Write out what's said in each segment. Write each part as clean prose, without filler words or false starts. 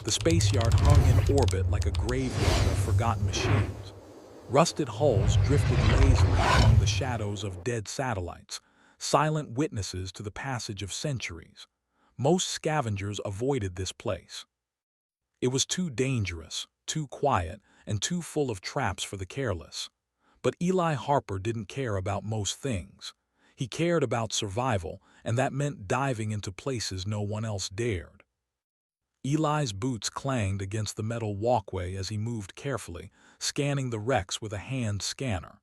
The space yard hung in orbit like a graveyard of forgotten machines. Rusted hulls drifted lazily among the shadows of dead satellites, silent witnesses to the passage of centuries. Most scavengers avoided this place. It was too dangerous, too quiet, and too full of traps for the careless. But Eli Harper didn't care about most things. He cared about survival, and that meant diving into places no one else dared. Eli's boots clanged against the metal walkway as he moved carefully, scanning the wrecks with a hand scanner.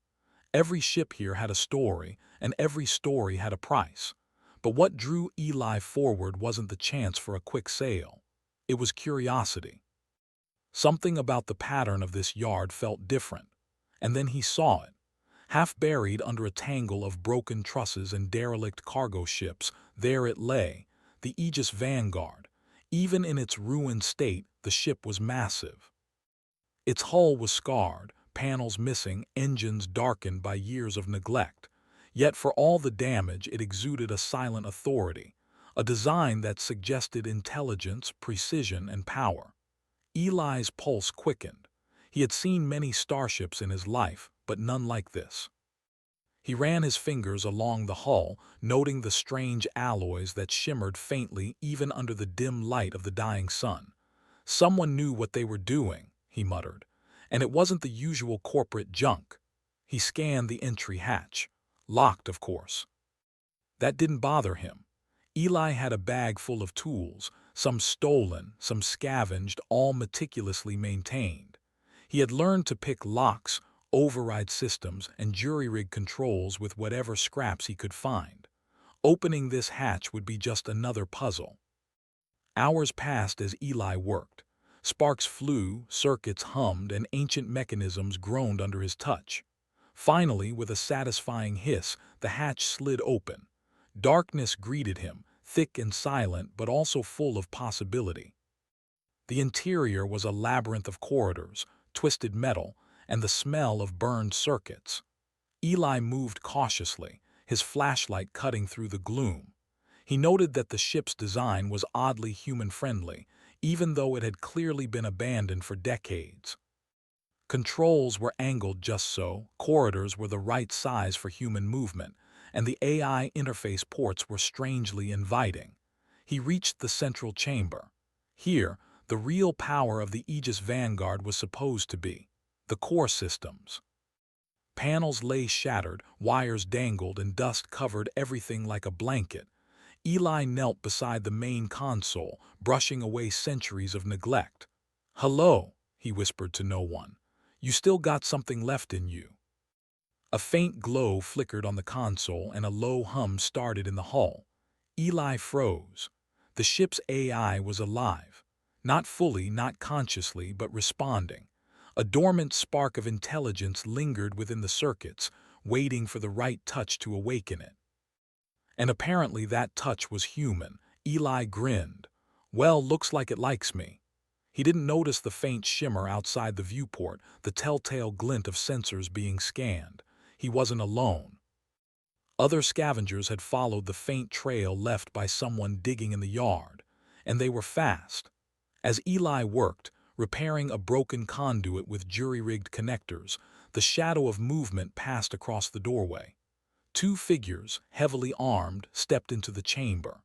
Every ship here had a story, and every story had a price. But what drew Eli forward wasn't the chance for a quick sale. It was curiosity. Something about the pattern of this yard felt different. And then he saw it. Half buried under a tangle of broken trusses and derelict cargo ships, there it lay, the Aegis Vanguard. Even in its ruined state, the ship was massive. Its hull was scarred, panels missing, engines darkened by years of neglect. Yet for all the damage, it exuded a silent authority, a design that suggested intelligence, precision, and power. Eli's pulse quickened. He had seen many starships in his life, but none like this. He ran his fingers along the hull, noting the strange alloys that shimmered faintly even under the dim light of the dying sun. Someone knew what they were doing, he muttered, and it wasn't the usual corporate junk. He scanned the entry hatch. Locked, of course. That didn't bother him. Eli had a bag full of tools, some stolen, some scavenged, all meticulously maintained. He had learned to pick locks, override systems, and jury-rig controls with whatever scraps he could find. Opening this hatch would be just another puzzle. Hours passed as Eli worked. Sparks flew, circuits hummed, and ancient mechanisms groaned under his touch. Finally, with a satisfying hiss, the hatch slid open. Darkness greeted him, thick and silent but also full of possibility. The interior was a labyrinth of corridors, twisted metal, and the smell of burned circuits. Eli moved cautiously, his flashlight cutting through the gloom. He noted that the ship's design was oddly human-friendly, even though it had clearly been abandoned for decades. Controls were angled just so, corridors were the right size for human movement, and the AI interface ports were strangely inviting. He reached the central chamber. Here, the real power of the Aegis Vanguard was supposed to be. The core systems. Panels lay shattered, wires dangled, and dust covered everything like a blanket. Eli knelt beside the main console, brushing away centuries of neglect. "Hello," he whispered to no one. "You still got something left in you." A faint glow flickered on the console and a low hum started in the hull. Eli froze. The ship's AI was alive. Not fully, not consciously, but responding. A dormant spark of intelligence lingered within the circuits, waiting for the right touch to awaken it. And apparently that touch was human. Eli grinned. "Well, looks like it likes me." He didn't notice the faint shimmer outside the viewport, the telltale glint of sensors being scanned. He wasn't alone. Other scavengers had followed the faint trail left by someone digging in the yard, and they were fast. As Eli worked, repairing a broken conduit with jury-rigged connectors, the shadow of movement passed across the doorway. Two figures, heavily armed, stepped into the chamber.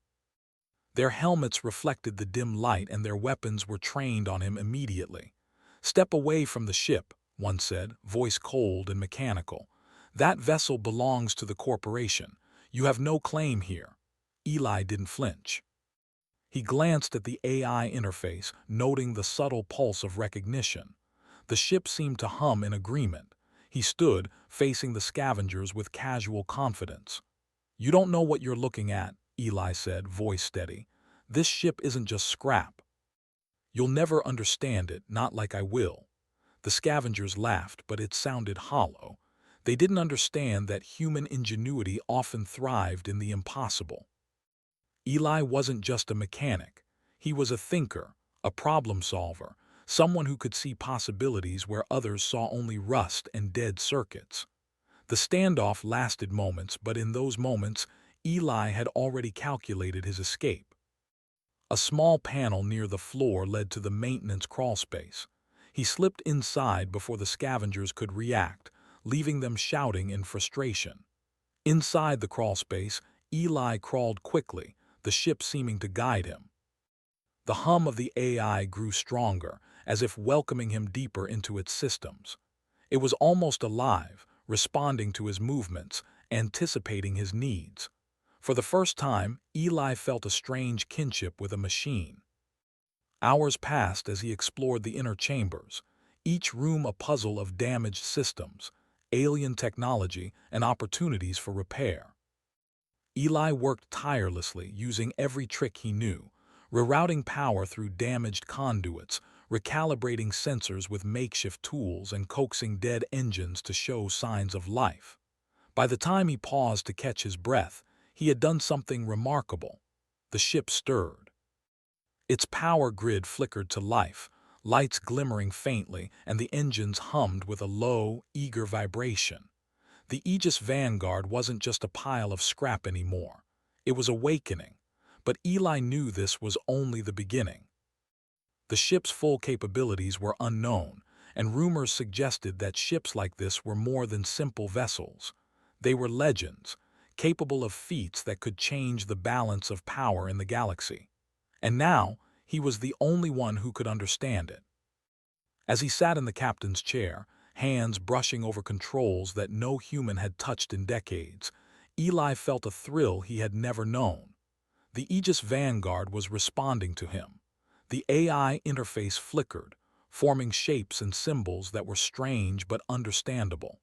Their helmets reflected the dim light and their weapons were trained on him immediately. "Step away from the ship," one said, voice cold and mechanical. "That vessel belongs to the corporation. You have no claim here." Eli didn't flinch. He glanced at the AI interface, noting the subtle pulse of recognition. The ship seemed to hum in agreement. He stood, facing the scavengers with casual confidence. "You don't know what you're looking at," Eli said, voice steady. "This ship isn't just scrap. You'll never understand it, not like I will." The scavengers laughed, but it sounded hollow. They didn't understand that human ingenuity often thrived in the impossible. Eli wasn't just a mechanic. He was a thinker, a problem solver, someone who could see possibilities where others saw only rust and dead circuits. The standoff lasted moments, but in those moments, Eli had already calculated his escape. A small panel near the floor led to the maintenance crawlspace. He slipped inside before the scavengers could react, leaving them shouting in frustration. Inside the crawlspace, Eli crawled quickly, the ship seeming to guide him. The hum of the AI grew stronger, as if welcoming him deeper into its systems. It was almost alive, responding to his movements, anticipating his needs. For the first time, Eli felt a strange kinship with a machine. Hours passed as he explored the inner chambers, each room a puzzle of damaged systems, alien technology, and opportunities for repair. Eli worked tirelessly, using every trick he knew, rerouting power through damaged conduits, recalibrating sensors with makeshift tools, and coaxing dead engines to show signs of life. By the time he paused to catch his breath, he had done something remarkable. The ship stirred. Its power grid flickered to life, lights glimmering faintly, and the engines hummed with a low, eager vibration. The Aegis Vanguard wasn't just a pile of scrap anymore. It was awakening. But Eli knew this was only the beginning. The ship's full capabilities were unknown, and rumors suggested that ships like this were more than simple vessels. They were legends, capable of feats that could change the balance of power in the galaxy. And now, he was the only one who could understand it. As he sat in the captain's chair, hands brushing over controls that no human had touched in decades, Eli felt a thrill he had never known. The Aegis Vanguard was responding to him. The AI interface flickered, forming shapes and symbols that were strange but understandable.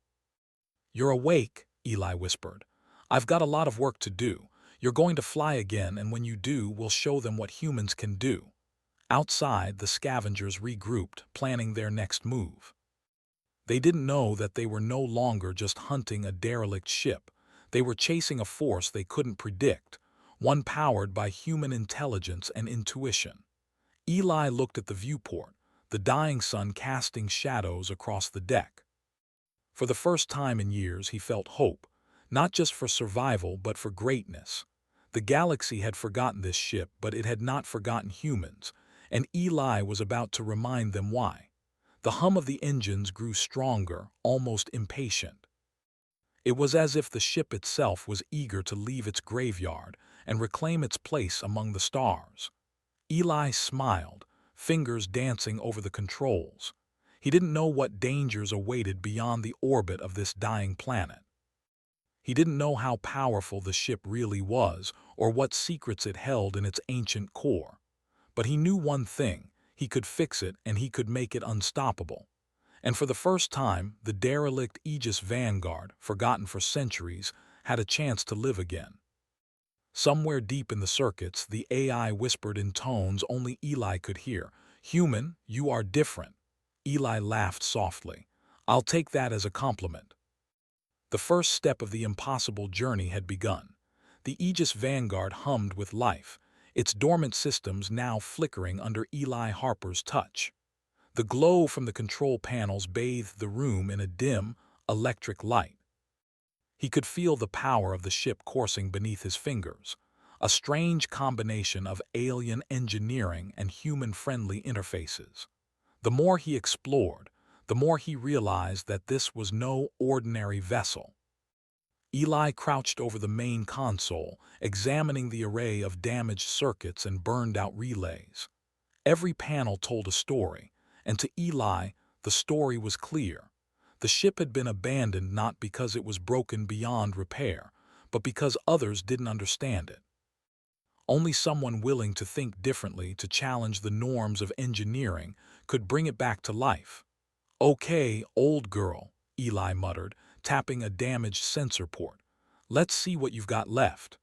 "You're awake," Eli whispered. "I've got a lot of work to do. You're going to fly again, and when you do, we'll show them what humans can do." Outside, the scavengers regrouped, planning their next move. They didn't know that they were no longer just hunting a derelict ship. They were chasing a force they couldn't predict, one powered by human intelligence and intuition. Eli looked at the viewport, the dying sun casting shadows across the deck. For the first time in years, he felt hope, not just for survival but for greatness. The galaxy had forgotten this ship, but it had not forgotten humans, and Eli was about to remind them why. The hum of the engines grew stronger, almost impatient. It was as if the ship itself was eager to leave its graveyard and reclaim its place among the stars. Eli smiled, fingers dancing over the controls. He didn't know what dangers awaited beyond the orbit of this dying planet. He didn't know how powerful the ship really was or what secrets it held in its ancient core. But he knew one thing: he could fix it and he could make it unstoppable. And for the first time, the derelict Aegis Vanguard, forgotten for centuries, had a chance to live again. Somewhere deep in the circuits, the AI whispered in tones only Eli could hear, "Human, you are different." Eli laughed softly. "I'll take that as a compliment." The first step of the impossible journey had begun. The Aegis Vanguard hummed with life, its dormant systems now flickering under Eli Harper's touch. The glow from the control panels bathed the room in a dim, electric light. He could feel the power of the ship coursing beneath his fingers, a strange combination of alien engineering and human-friendly interfaces. The more he explored, the more he realized that this was no ordinary vessel. Eli crouched over the main console, examining the array of damaged circuits and burned-out relays. Every panel told a story, and to Eli, the story was clear. The ship had been abandoned not because it was broken beyond repair, but because others didn't understand it. Only someone willing to think differently, to challenge the norms of engineering, could bring it back to life. "Okay, old girl," Eli muttered, tapping a damaged sensor port. "Let's see what you've got left."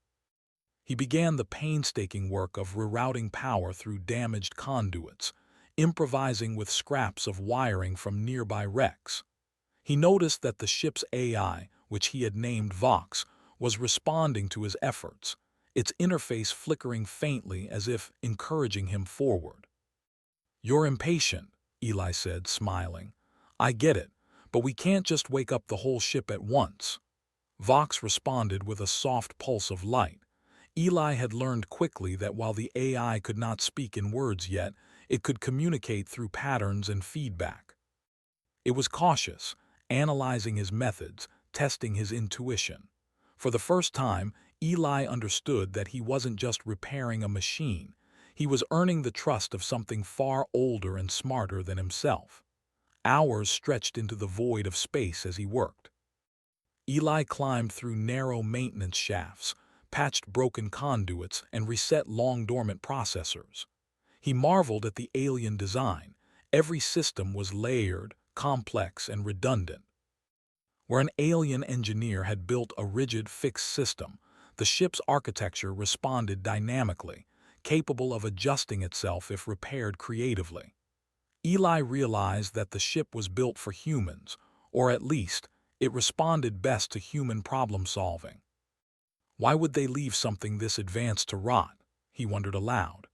He began the painstaking work of rerouting power through damaged conduits, improvising with scraps of wiring from nearby wrecks. He noticed that the ship's AI, which he had named Vox, was responding to his efforts, its interface flickering faintly as if encouraging him forward. "You're impatient," Eli said, smiling. "I get it, but we can't just wake up the whole ship at once." Vox responded with a soft pulse of light. Eli had learned quickly that while the AI could not speak in words yet, it could communicate through patterns and feedback. It was cautious, analyzing his methods, testing his intuition. For the first time, Eli understood that he wasn't just repairing a machine. He was earning the trust of something far older and smarter than himself. Hours stretched into the void of space as he worked. Eli climbed through narrow maintenance shafts, patched broken conduits, and reset long-dormant processors. He marveled at the alien design. Every system was layered, complex, and redundant. Where an alien engineer had built a rigid, fixed system, the ship's architecture responded dynamically, capable of adjusting itself if repaired creatively. Eli realized that the ship was built for humans, or at least, it responded best to human problem-solving. Why would they leave something this advanced to rot? He wondered aloud.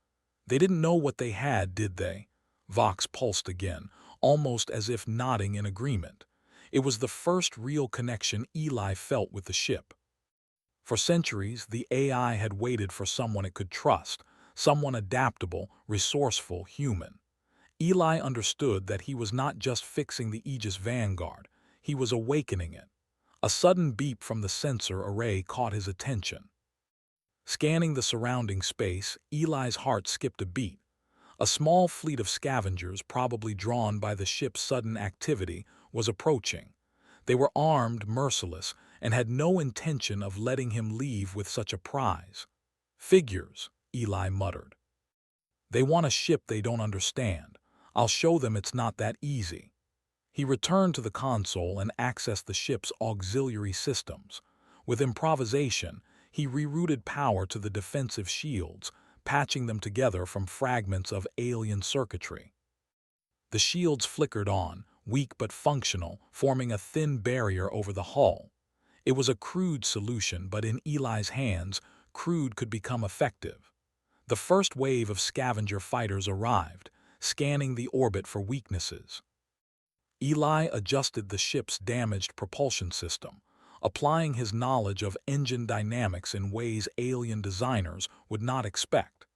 They didn't know what they had, did they? Vox pulsed again, almost as if nodding in agreement. It was the first real connection Eli felt with the ship. For centuries, the AI had waited for someone it could trust, someone adaptable, resourceful, human. Eli understood that he was not just fixing the Aegis Vanguard, he was awakening it. A sudden beep from the sensor array caught his attention. Scanning the surrounding space, Eli's heart skipped a beat. A small fleet of scavengers, probably drawn by the ship's sudden activity, was approaching. They were armed, merciless, and had no intention of letting him leave with such a prize. Figures, Eli muttered. They want a ship they don't understand. I'll show them it's not that easy. He returned to the console and accessed the ship's auxiliary systems. With improvisation, he rerouted power to the defensive shields, patching them together from fragments of alien circuitry. The shields flickered on, weak but functional, forming a thin barrier over the hull. It was a crude solution, but in Eli's hands, crude could become effective. The first wave of scavenger fighters arrived, scanning the orbit for weaknesses. Eli adjusted the ship's damaged propulsion system, applying his knowledge of engine dynamics in ways alien designers would not expect.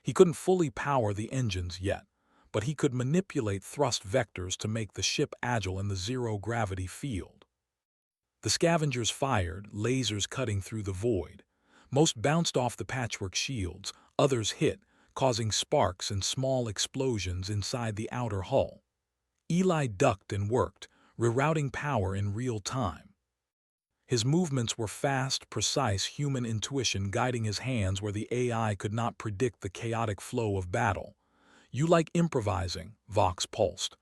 He couldn't fully power the engines yet, but he could manipulate thrust vectors to make the ship agile in the zero-gravity field. The scavengers fired, lasers cutting through the void. Most bounced off the patchwork shields, others hit, causing sparks and small explosions inside the outer hull. Eli ducked and worked, rerouting power in real time. His movements were fast, precise human intuition guiding his hands where the AI could not predict the chaotic flow of battle. You like improvising, Vox pulsed.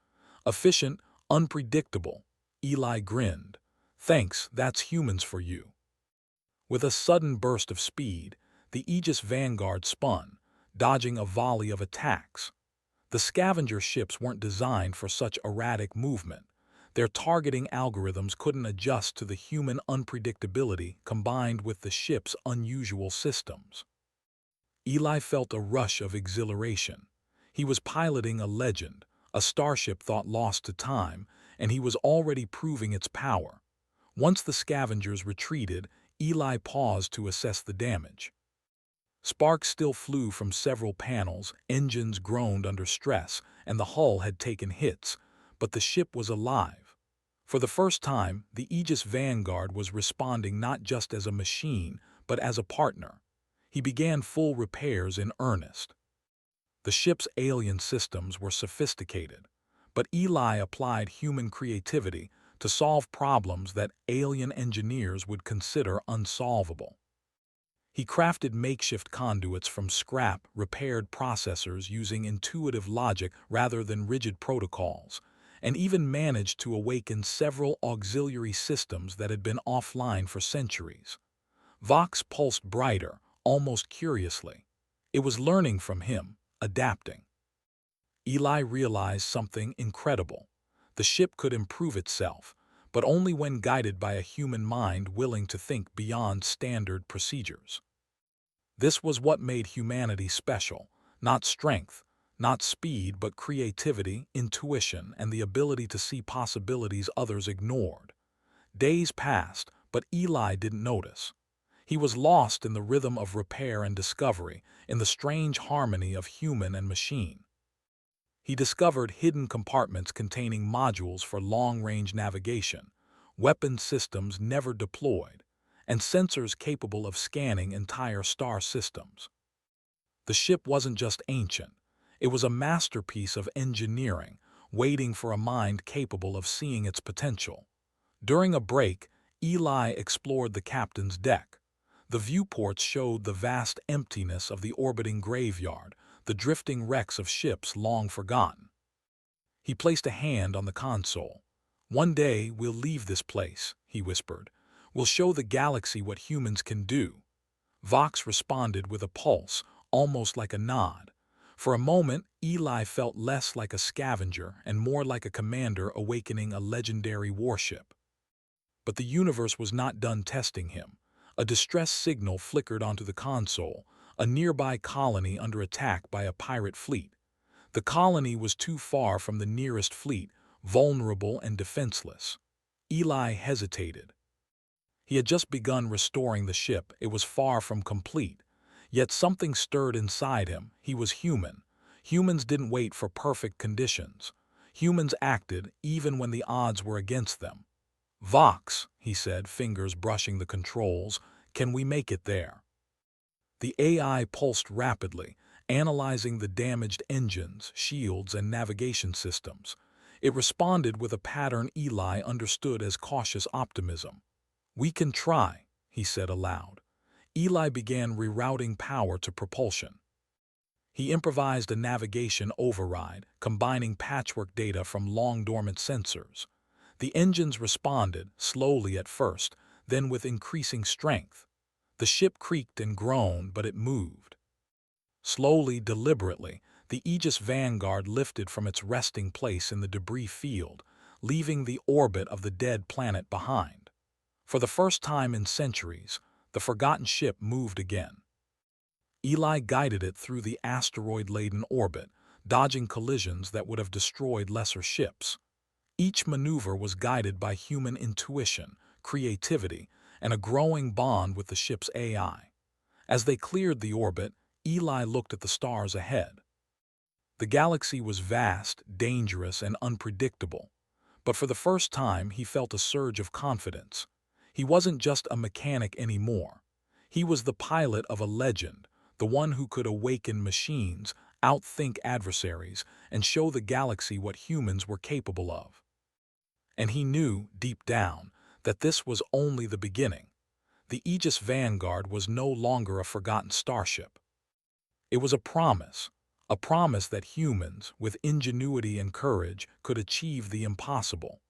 Efficient, unpredictable. Eli grinned. Thanks, that's humans for you. With a sudden burst of speed, the Aegis Vanguard spun, dodging a volley of attacks. The scavenger ships weren't designed for such erratic movement. Their targeting algorithms couldn't adjust to the human unpredictability combined with the ship's unusual systems. Eli felt a rush of exhilaration. He was piloting a legend, a starship thought lost to time, and he was already proving its power. Once the scavengers retreated, Eli paused to assess the damage. Sparks still flew from several panels, engines groaned under stress, and the hull had taken hits, but the ship was alive. For the first time, the Aegis Vanguard was responding not just as a machine, but as a partner. He began full repairs in earnest. The ship's alien systems were sophisticated, but Eli applied human creativity to solve problems that alien engineers would consider unsolvable. He crafted makeshift conduits from scrap, repaired processors using intuitive logic rather than rigid protocols, and even managed to awaken several auxiliary systems that had been offline for centuries. Vox pulsed brighter, almost curiously. It was learning from him, adapting. Eli realized something incredible. The ship could improve itself, but only when guided by a human mind willing to think beyond standard procedures. This was what made humanity special, not strength, not speed, but creativity, intuition, and the ability to see possibilities others ignored. Days passed, but Eli didn't notice. He was lost in the rhythm of repair and discovery, in the strange harmony of human and machine. He discovered hidden compartments containing modules for long-range navigation, weapon systems never deployed, and sensors capable of scanning entire star systems. The ship wasn't just ancient, it was a masterpiece of engineering, waiting for a mind capable of seeing its potential. During a break, Eli explored the captain's deck. The viewports showed the vast emptiness of the orbiting graveyard, the drifting wrecks of ships long forgotten. He placed a hand on the console. "One day we'll leave this place," he whispered. "We'll show the galaxy what humans can do." Vox responded with a pulse, almost like a nod. For a moment, Eli felt less like a scavenger and more like a commander awakening a legendary warship. But the universe was not done testing him. A distress signal flickered onto the console, a nearby colony under attack by a pirate fleet. The colony was too far from the nearest fleet, vulnerable and defenseless. Eli hesitated. He had just begun restoring the ship. It was far from complete. Yet something stirred inside him. He was human. Humans didn't wait for perfect conditions. Humans acted even when the odds were against them. "Vox," he said, fingers brushing the controls, "can we make it there?" The AI pulsed rapidly, analyzing the damaged engines, shields, and navigation systems. It responded with a pattern Eli understood as cautious optimism. "We can try," he said aloud. Eli began rerouting power to propulsion. He improvised a navigation override, combining patchwork data from long-dormant sensors. The engines responded, slowly at first, then with increasing strength. The ship creaked and groaned, but it moved. Slowly, deliberately, the Aegis Vanguard lifted from its resting place in the debris field, leaving the orbit of the dead planet behind. For the first time in centuries, the forgotten ship moved again. Eli guided it through the asteroid-laden orbit, dodging collisions that would have destroyed lesser ships. Each maneuver was guided by human intuition, creativity, and a growing bond with the ship's AI. As they cleared the orbit, Eli looked at the stars ahead. The galaxy was vast, dangerous, and unpredictable. But for the first time, he felt a surge of confidence. He wasn't just a mechanic anymore. He was the pilot of a legend, the one who could awaken machines, outthink adversaries, and show the galaxy what humans were capable of. And he knew, deep down, that this was only the beginning. The Aegis Vanguard was no longer a forgotten starship. It was a promise that humans, with ingenuity and courage, could achieve the impossible.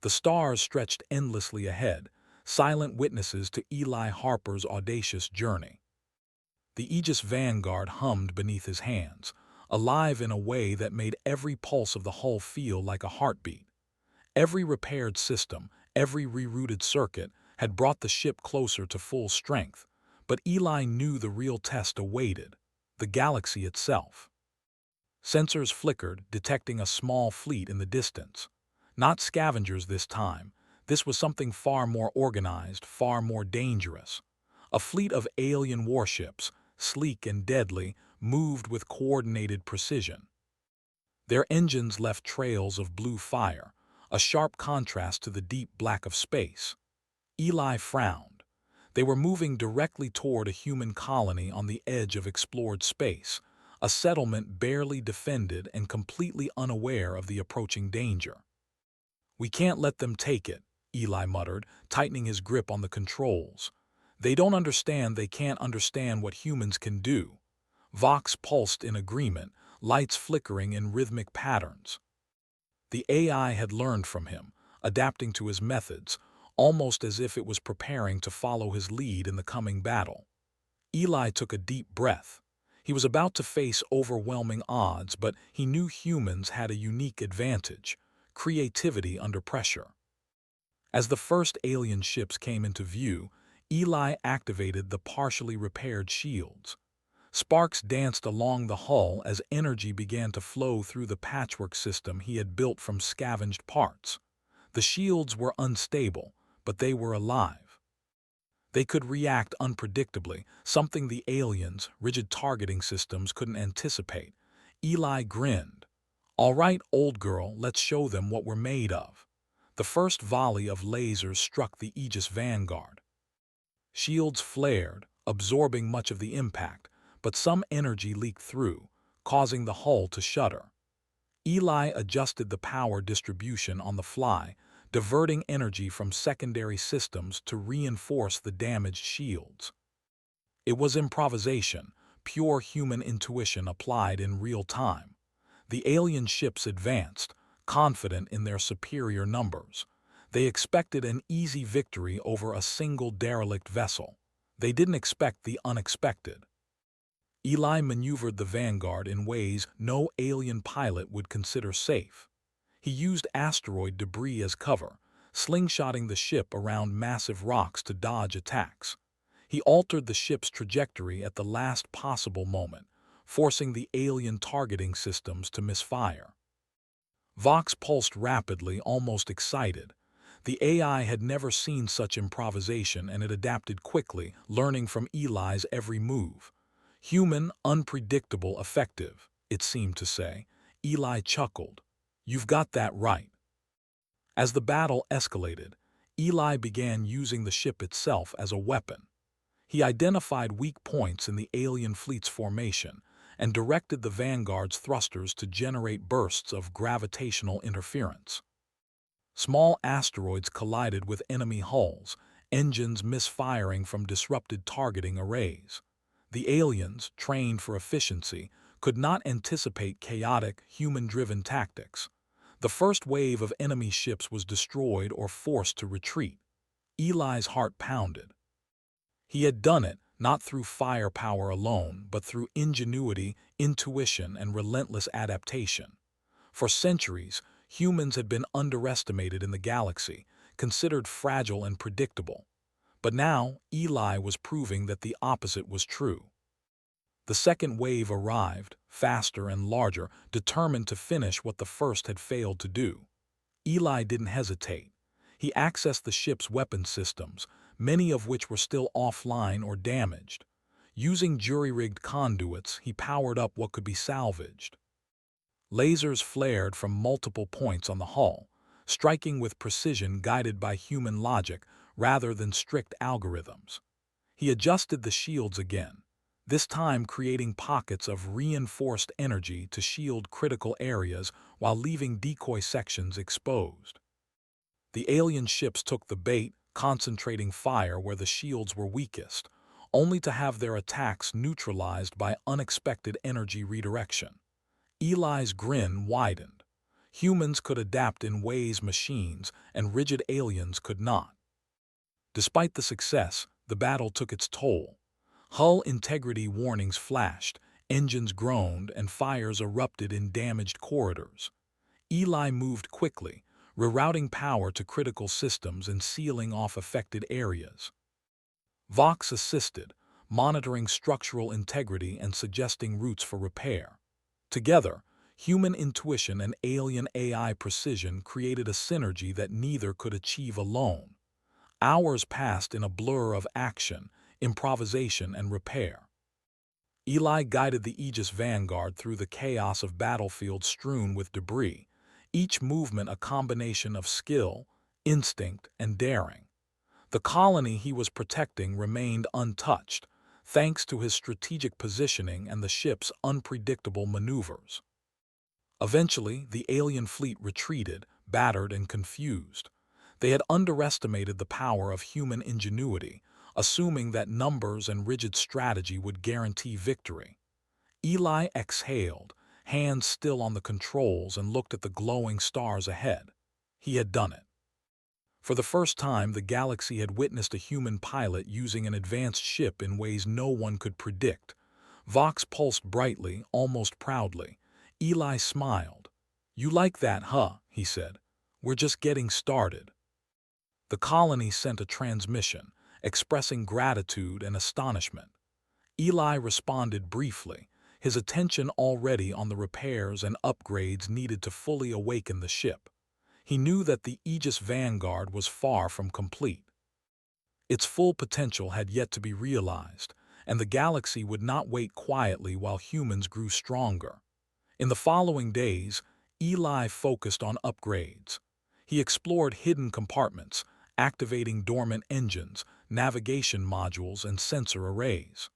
The stars stretched endlessly ahead, silent witnesses to Eli Harper's audacious journey. The Aegis Vanguard hummed beneath his hands, alive in a way that made every pulse of the hull feel like a heartbeat. Every repaired system, every rerouted circuit, had brought the ship closer to full strength, but Eli knew the real test awaited: the galaxy itself. Sensors flickered, detecting a small fleet in the distance. Not scavengers this time. This was something far more organized, far more dangerous. A fleet of alien warships, sleek and deadly, moved with coordinated precision. Their engines left trails of blue fire, a sharp contrast to the deep black of space. Eli frowned. They were moving directly toward a human colony on the edge of explored space, a settlement barely defended and completely unaware of the approaching danger. "We can't let them take it," Eli muttered, tightening his grip on the controls. "They don't understand they can't understand what humans can do." Vox pulsed in agreement, lights flickering in rhythmic patterns. The AI had learned from him, adapting to his methods, almost as if it was preparing to follow his lead in the coming battle. Eli took a deep breath. He was about to face overwhelming odds, but he knew humans had a unique advantage: creativity under pressure. As the first alien ships came into view, Eli activated the partially repaired shields. Sparks danced along the hull as energy began to flow through the patchwork system he had built from scavenged parts. The shields were unstable, but they were alive. They could react unpredictably, something the aliens' rigid targeting systems couldn't anticipate. Eli grinned. "All right, old girl, let's show them what we're made of." The first volley of lasers struck the Aegis Vanguard. Shields flared, absorbing much of the impact, but some energy leaked through, causing the hull to shudder. Eli adjusted the power distribution on the fly, diverting energy from secondary systems to reinforce the damaged shields. It was improvisation, pure human intuition applied in real time. The alien ships advanced, confident in their superior numbers. They expected an easy victory over a single derelict vessel. They didn't expect the unexpected. Eli maneuvered the Vanguard in ways no alien pilot would consider safe. He used asteroid debris as cover, slingshotting the ship around massive rocks to dodge attacks. He altered the ship's trajectory at the last possible moment, forcing the alien targeting systems to misfire. Vox pulsed rapidly, almost excited. The AI had never seen such improvisation, and it adapted quickly, learning from Eli's every move. "Human, unpredictable, effective," it seemed to say. Eli chuckled. "You've got that right." As the battle escalated, Eli began using the ship itself as a weapon. He identified weak points in the alien fleet's formation and directed the Vanguard's thrusters to generate bursts of gravitational interference. Small asteroids collided with enemy hulls, engines misfiring from disrupted targeting arrays. The aliens, trained for efficiency, could not anticipate chaotic, human-driven tactics. The first wave of enemy ships was destroyed or forced to retreat. Eli's heart pounded. He had done it, not through firepower alone, but through ingenuity, intuition, and relentless adaptation. For centuries, humans had been underestimated in the galaxy, considered fragile and predictable. But now, Eli was proving that the opposite was true. The second wave arrived, faster and larger, determined to finish what the first had failed to do. Eli didn't hesitate. He accessed the ship's weapon systems, many of which were still offline or damaged. Using jury-rigged conduits, he powered up what could be salvaged. Lasers flared from multiple points on the hull, striking with precision guided by human logic rather than strict algorithms. He adjusted the shields again, this time creating pockets of reinforced energy to shield critical areas while leaving decoy sections exposed. The alien ships took the bait, concentrating fire where the shields were weakest, only to have their attacks neutralized by unexpected energy redirection. Eli's grin widened. Humans could adapt in ways machines and rigid aliens could not. Despite the success, the battle took its toll. Hull integrity warnings flashed, engines groaned, and fires erupted in damaged corridors. Eli moved quickly, rerouting power to critical systems and sealing off affected areas. Vox assisted, monitoring structural integrity and suggesting routes for repair. Together, human intuition and alien AI precision created a synergy that neither could achieve alone. Hours passed in a blur of action, improvisation, and repair. Eli guided the Aegis Vanguard through the chaos of battlefields strewn with debris, each movement a combination of skill, instinct, and daring. The colony he was protecting remained untouched, thanks to his strategic positioning and the ship's unpredictable maneuvers. Eventually, the alien fleet retreated, battered and confused. They had underestimated the power of human ingenuity, assuming that numbers and rigid strategy would guarantee victory. Eli exhaled, hands still on the controls, and looked at the glowing stars ahead. He had done it. For the first time, the galaxy had witnessed a human pilot using an advanced ship in ways no one could predict. Vox pulsed brightly, almost proudly. Eli smiled. "You like that, huh?" he said. "We're just getting started." The colony sent a transmission, expressing gratitude and astonishment. Eli responded briefly, his attention already on the repairs and upgrades needed to fully awaken the ship. He knew that the Aegis Vanguard was far from complete. Its full potential had yet to be realized, and the galaxy would not wait quietly while humans grew stronger. In the following days, Eli focused on upgrades. He explored hidden compartments, activating dormant engines, navigation modules, and sensor arrays.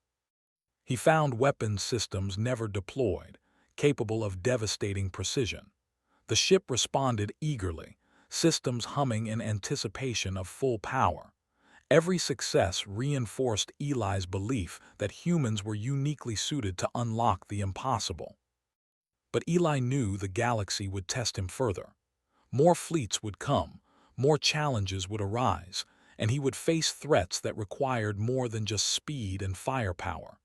He found weapons systems never deployed, capable of devastating precision. The ship responded eagerly, systems humming in anticipation of full power. Every success reinforced Eli's belief that humans were uniquely suited to unlock the impossible. But Eli knew the galaxy would test him further. More fleets would come, more challenges would arise, and he would face threats that required more than just speed and firepower.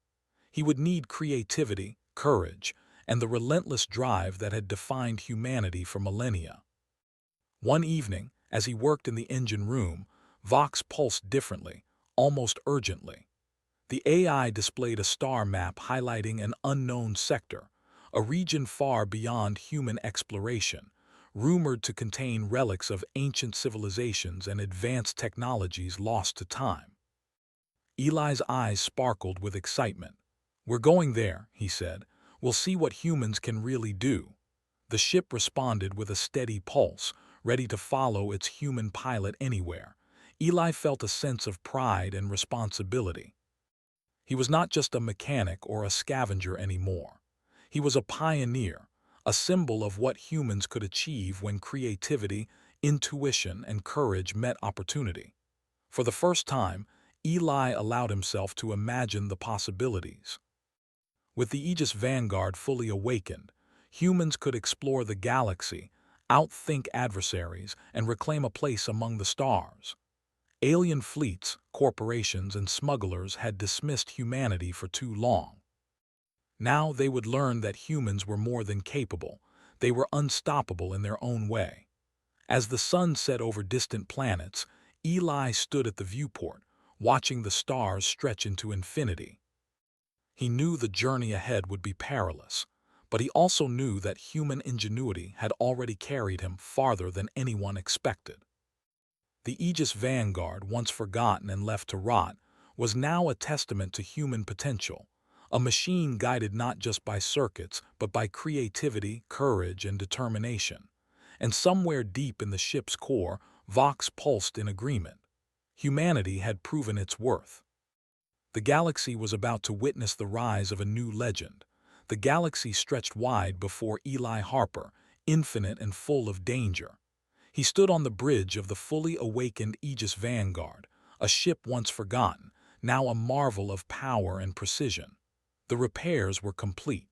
He would need creativity, courage, and the relentless drive that had defined humanity for millennia. One evening, as he worked in the engine room, Vox pulsed differently, almost urgently. The AI displayed a star map highlighting an unknown sector, a region far beyond human exploration, rumored to contain relics of ancient civilizations and advanced technologies lost to time. Eli's eyes sparkled with excitement. "We're going there," he said. "We'll see what humans can really do." The ship responded with a steady pulse, ready to follow its human pilot anywhere. Eli felt a sense of pride and responsibility. He was not just a mechanic or a scavenger anymore. He was a pioneer, a symbol of what humans could achieve when creativity, intuition, and courage met opportunity. For the first time, Eli allowed himself to imagine the possibilities. With the Aegis Vanguard fully awakened, humans could explore the galaxy, outthink adversaries, and reclaim a place among the stars. Alien fleets, corporations, and smugglers had dismissed humanity for too long. Now they would learn that humans were more than capable. They were unstoppable in their own way. As the sun set over distant planets, Eli stood at the viewport, watching the stars stretch into infinity. He knew the journey ahead would be perilous, but he also knew that human ingenuity had already carried him farther than anyone expected. The Aegis Vanguard, once forgotten and left to rot, was now a testament to human potential, a machine guided not just by circuits, but by creativity, courage, and determination. And somewhere deep in the ship's core, Vox pulsed in agreement. Humanity had proven its worth. The galaxy was about to witness the rise of a new legend. The galaxy stretched wide before Eli Harper, infinite and full of danger. He stood on the bridge of the fully awakened Aegis Vanguard, a ship once forgotten, now a marvel of power and precision. The repairs were complete.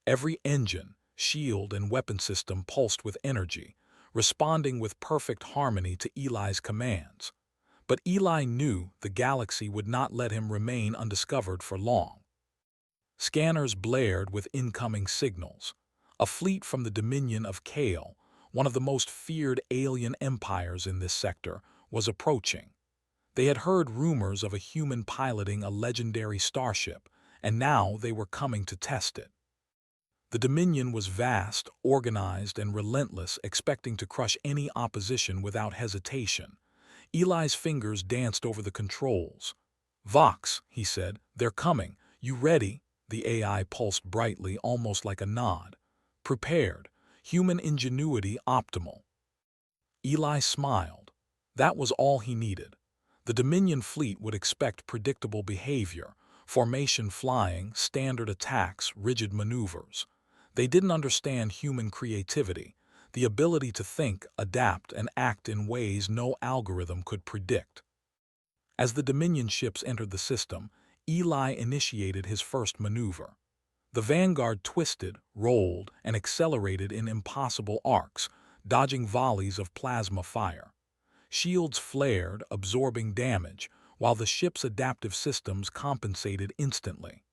Every engine, shield, and weapon system pulsed with energy, responding with perfect harmony to Eli's commands. But Eli knew the galaxy would not let him remain undiscovered for long. Scanners blared with incoming signals. A fleet from the Dominion of Kale, one of the most feared alien empires in this sector, was approaching. They had heard rumors of a human piloting a legendary starship, and now they were coming to test it. The Dominion was vast, organized, and relentless, expecting to crush any opposition without hesitation. Eli's fingers danced over the controls. "Vox," he said, "they're coming. You ready?" The AI pulsed brightly, almost like a nod. "Prepared. Human ingenuity optimal." Eli smiled. That was all he needed. The Dominion fleet would expect predictable behavior, formation flying, standard attacks, rigid maneuvers. They didn't understand human creativity, the ability to think, adapt, and act in ways no algorithm could predict. As the Dominion ships entered the system, Eli initiated his first maneuver. The Vanguard twisted, rolled, and accelerated in impossible arcs, dodging volleys of plasma fire. Shields flared, absorbing damage, while the ship's adaptive systems compensated instantly.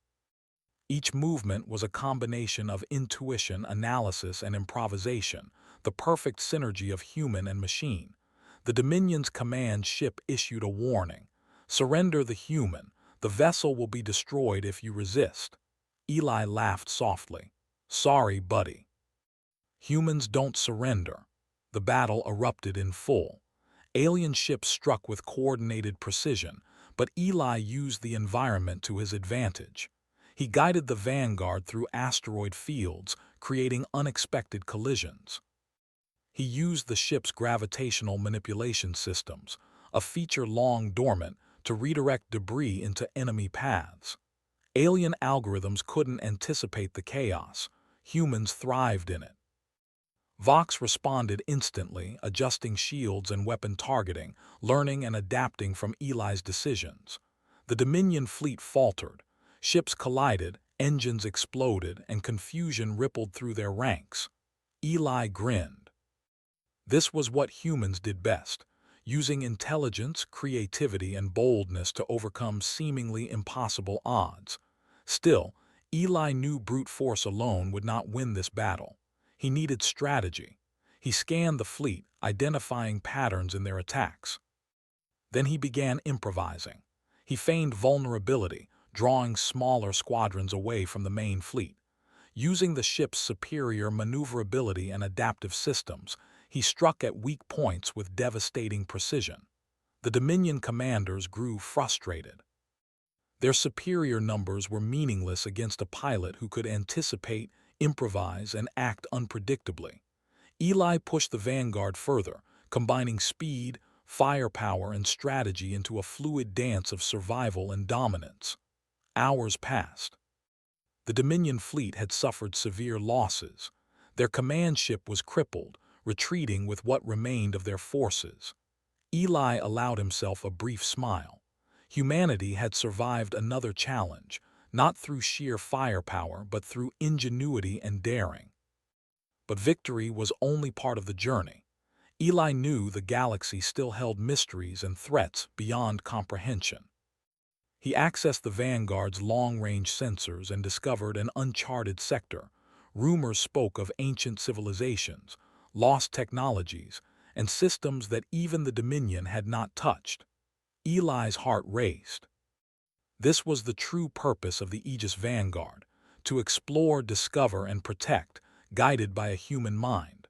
Each movement was a combination of intuition, analysis, and improvisation, the perfect synergy of human and machine. The Dominion's command ship issued a warning. "Surrender the human. The vessel will be destroyed if you resist." Eli laughed softly. "Sorry, buddy. Humans don't surrender." The battle erupted in full. Alien ships struck with coordinated precision, but Eli used the environment to his advantage. He guided the Vanguard through asteroid fields, creating unexpected collisions. He used the ship's gravitational manipulation systems, a feature long dormant, to redirect debris into enemy paths. Alien algorithms couldn't anticipate the chaos. Humans thrived in it. Vox responded instantly, adjusting shields and weapon targeting, learning and adapting from Eli's decisions. The Dominion fleet faltered. Ships collided, engines exploded, and confusion rippled through their ranks. Eli grinned. This was what humans did best, using intelligence, creativity, and boldness to overcome seemingly impossible odds. Still, Eli knew brute force alone would not win this battle. He needed strategy. He scanned the fleet, identifying patterns in their attacks. Then he began improvising. He feigned vulnerability, drawing smaller squadrons away from the main fleet. Using the ship's superior maneuverability and adaptive systems, he struck at weak points with devastating precision. The Dominion commanders grew frustrated. Their superior numbers were meaningless against a pilot who could anticipate, improvise, and act unpredictably. Eli pushed the Vanguard further, combining speed, firepower, and strategy into a fluid dance of survival and dominance. Hours passed. The Dominion fleet had suffered severe losses. Their command ship was crippled, retreating with what remained of their forces. Eli allowed himself a brief smile. Humanity had survived another challenge, not through sheer firepower but through ingenuity and daring. But victory was only part of the journey. Eli knew the galaxy still held mysteries and threats beyond comprehension. He accessed the Vanguard's long-range sensors and discovered an uncharted sector. Rumors spoke of ancient civilizations, lost technologies, and systems that even the Dominion had not touched. Eli's heart raced. This was the true purpose of the Aegis Vanguard, to explore, discover, and protect, guided by a human mind.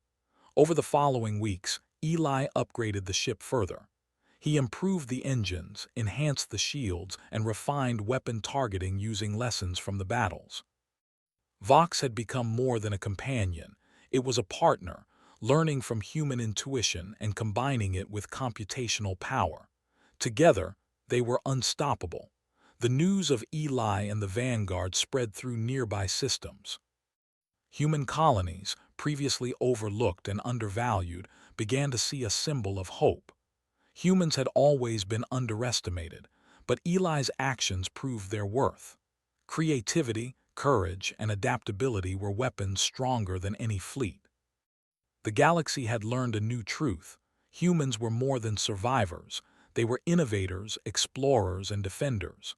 Over the following weeks, Eli upgraded the ship further. He improved the engines, enhanced the shields, and refined weapon targeting using lessons from the battles. Vox had become more than a companion. It was a partner, learning from human intuition and combining it with computational power. Together, they were unstoppable. The news of Eli and the Vanguard spread through nearby systems. Human colonies, previously overlooked and undervalued, began to see a symbol of hope. Humans had always been underestimated, but Eli's actions proved their worth. Creativity, courage, and adaptability were weapons stronger than any fleet. The galaxy had learned a new truth. Humans were more than survivors. They were innovators, explorers, and defenders.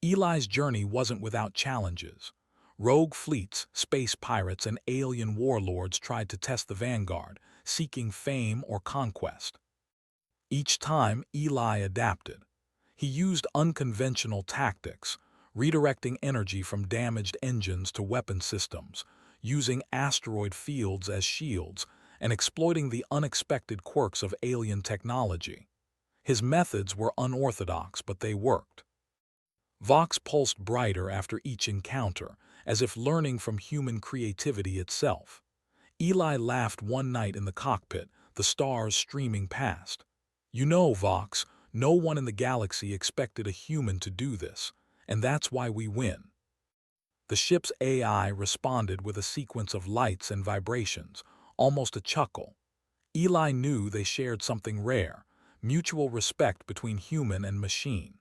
Eli's journey wasn't without challenges. Rogue fleets, space pirates, and alien warlords tried to test the Vanguard, seeking fame or conquest. Each time, Eli adapted. He used unconventional tactics, redirecting energy from damaged engines to weapon systems, using asteroid fields as shields, and exploiting the unexpected quirks of alien technology. His methods were unorthodox, but they worked. Vox pulsed brighter after each encounter, as if learning from human creativity itself. Eli laughed one night in the cockpit, the stars streaming past. "You know, Vox, no one in the galaxy expected a human to do this, and that's why we win." The ship's AI responded with a sequence of lights and vibrations, almost a chuckle. Eli knew they shared something rare, mutual respect between human and machine.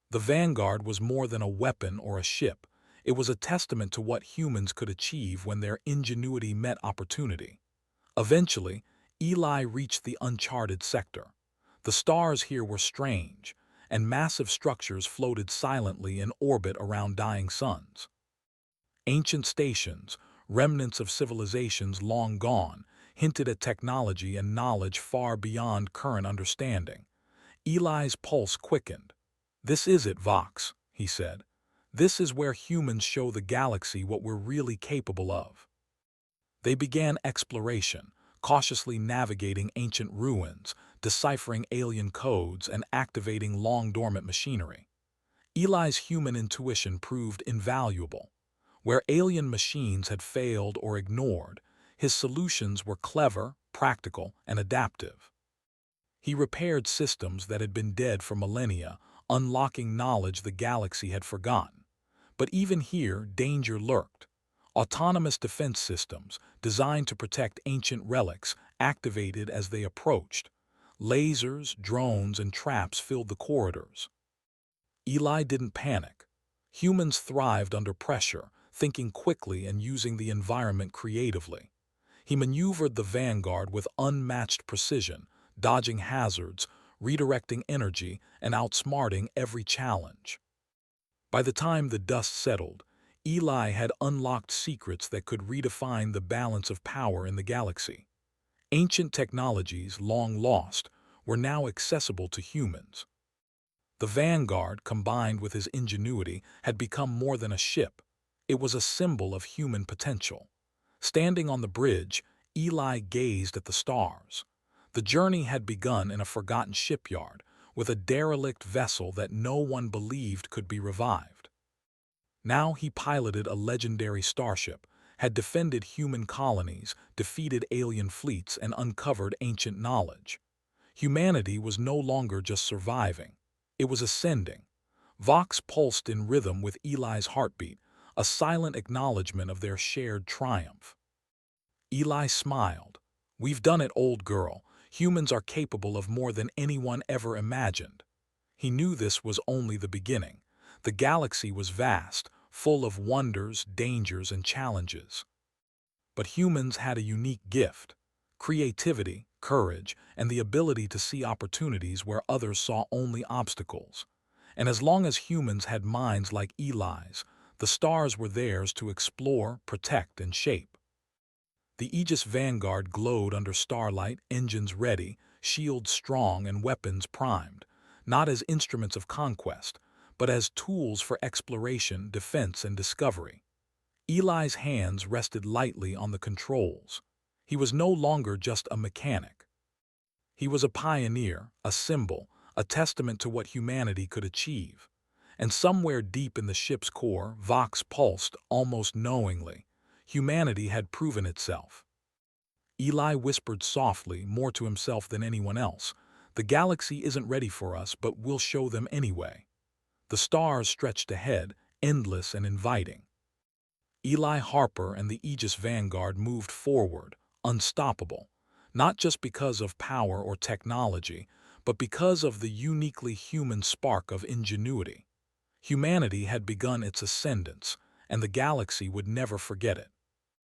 The Vanguard was more than a weapon or a ship. It was a testament to what humans could achieve when their ingenuity met opportunity. Eventually, Eli reached the uncharted sector. The stars here were strange, and massive structures floated silently in orbit around dying suns. Ancient stations, remnants of civilizations long gone, hinted at technology and knowledge far beyond current understanding. Eli's pulse quickened. "This is it, Vox," he said. "This is where humans show the galaxy what we're really capable of." They began exploration, cautiously navigating ancient ruins, deciphering alien codes, and activating long-dormant machinery. Eli's human intuition proved invaluable. Where alien machines had failed or ignored, his solutions were clever, practical, and adaptive. He repaired systems that had been dead for millennia, unlocking knowledge the galaxy had forgotten. But even here, danger lurked. Autonomous defense systems, designed to protect ancient relics, activated as they approached. Lasers, drones, and traps filled the corridors. Eli didn't panic. Humans thrived under pressure, thinking quickly and using the environment creatively. He maneuvered the vanguard with unmatched precision, dodging hazards, redirecting energy, and outsmarting every challenge. By the time the dust settled, Eli had unlocked secrets that could redefine the balance of power in the galaxy. Ancient technologies, long lost, were now accessible to humans. The vanguard, combined with his ingenuity, had become more than a ship. It was a symbol of human potential. Standing on the bridge, Eli gazed at the stars. The journey had begun in a forgotten shipyard, with a derelict vessel that no one believed could be revived. Now he piloted a legendary starship, had defended human colonies, defeated alien fleets, and uncovered ancient knowledge. Humanity was no longer just surviving. It was ascending. Vox pulsed in rhythm with Eli's heartbeat, a silent acknowledgement of their shared triumph. Eli smiled. "We've done it, old girl. Humans are capable of more than anyone ever imagined." He knew this was only the beginning. The galaxy was vast, full of wonders, dangers, and challenges. But humans had a unique gift: creativity, courage, and the ability to see opportunities where others saw only obstacles. And as long as humans had minds like Eli's, the stars were theirs to explore, protect, and shape. The Aegis Vanguard glowed under starlight, engines ready, shields strong, and weapons primed, not as instruments of conquest, but as tools for exploration, defense, and discovery. Eli's hands rested lightly on the controls. He was no longer just a mechanic. He was a pioneer, a symbol, a testament to what humanity could achieve. And somewhere deep in the ship's core, Vox pulsed almost knowingly. Humanity had proven itself. Eli whispered softly, more to himself than anyone else, "The galaxy isn't ready for us, but we'll show them anyway." The stars stretched ahead, endless and inviting. Eli Harper and the Aegis Vanguard moved forward, unstoppable, not just because of power or technology, but because of the uniquely human spark of ingenuity. Humanity had begun its ascendance, and the galaxy would never forget it.